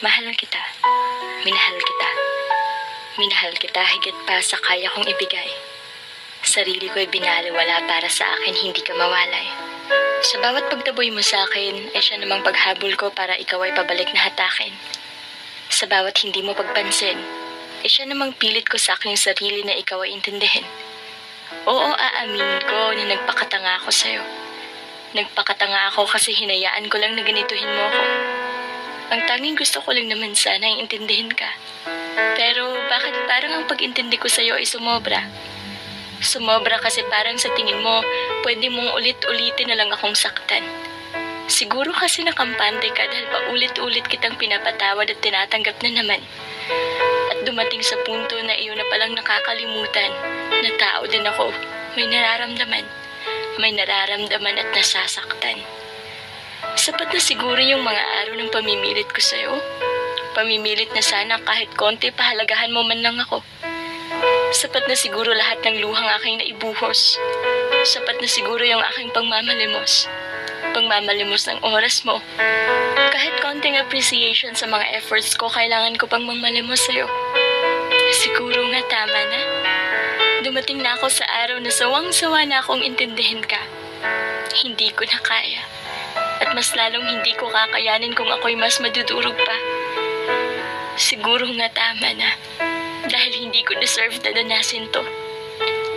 Mahal kita. Minahal kita. Minahal kita higit pa sa kaya kong ibigay. Sarili ko'y binaliwala para sa akin hindi ka mawalay. Sa bawat pagtaboy mo sa akin ay siya namang paghabol ko para ikaw ay pabalik na hatakin. Sa bawat hindi mo pagpansin, ay siya namang pilit ko sa aking sarili na ikaw ay intindihin. Oo, aaminin ko na nagpakatanga ako sa'yo. Nagpakatanga ako kasi hinayaan ko lang na ganituhin mo ako. Ang tanging gusto ko lang naman sana ay intindihin ka. Pero bakit parang ang pag-intindi ko sa'yo ay sumobra? Sumobra kasi parang sa tingin mo, pwede mong ulit-ulitin na lang akong saktan. Siguro kasi nakampante ka dahil paulit-ulit kitang pinapatawad at tinatanggap na naman. At dumating sa punto na iyon na palang nakakalimutan na tao din ako, may nararamdaman. May nararamdaman at nasasaktan. Sapat na siguro yung mga araw ng pamimilit ko sa'yo. Pamimilit na sana kahit konti pahalagahan mo man lang ako. Sapat na siguro lahat ng luhang aking naibuhos. Sapat na siguro yung aking pagmamalimos. Pagmamalimos ng oras mo. Kahit konting appreciation sa mga efforts ko, kailangan ko pang mangmalimos sa'yo. Siguro nga tama na. Dumating na ako sa araw na sawang-sawa na akong intindihin ka. Hindi ko na kaya. At mas lalong hindi ko kakayanin kung ako'y mas madudurog pa. Siguro nga tama na. Dahil hindi ko deserve na danasin to.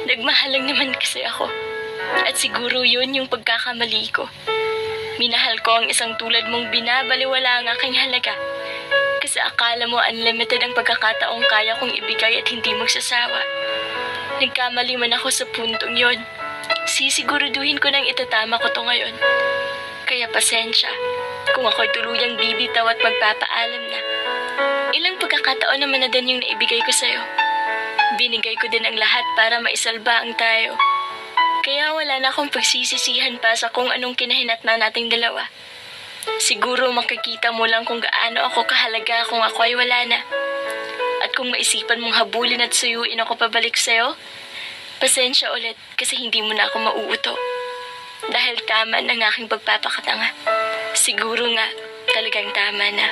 Nagmahal lang naman kasi ako. At siguro yun yung pagkakamali ko. Minahal ko ang isang tulad mong binabaliwala ang aking halaga. Kasi akala mo unlimited ang pagkakataong kaya kong ibigay at hindi magsasawa. Nagkamali man ako sa puntong yon. Sisiguraduhin ko nang itatama ko to ngayon. Kaya pasensya kung ako'y tuluyang bibitaw at magpapaalam na. Ilang pagkakataon naman na din yung naibigay ko sa'yo. Binigay ko din ang lahat para maisalba ang tayo. Kaya wala na akong pagsisisihan pa sa kung anong kinahinatnan nating dalawa. Siguro makikita mo lang kung gaano ako kahalaga kung ako ay wala na. At kung maisipan mong habulin at suyuin ako pabalik sa'yo, pasensya ulit kasi hindi mo na ako mauuto. Dahil tama ng aking pagpapakatanga. Siguro nga talagang tama na.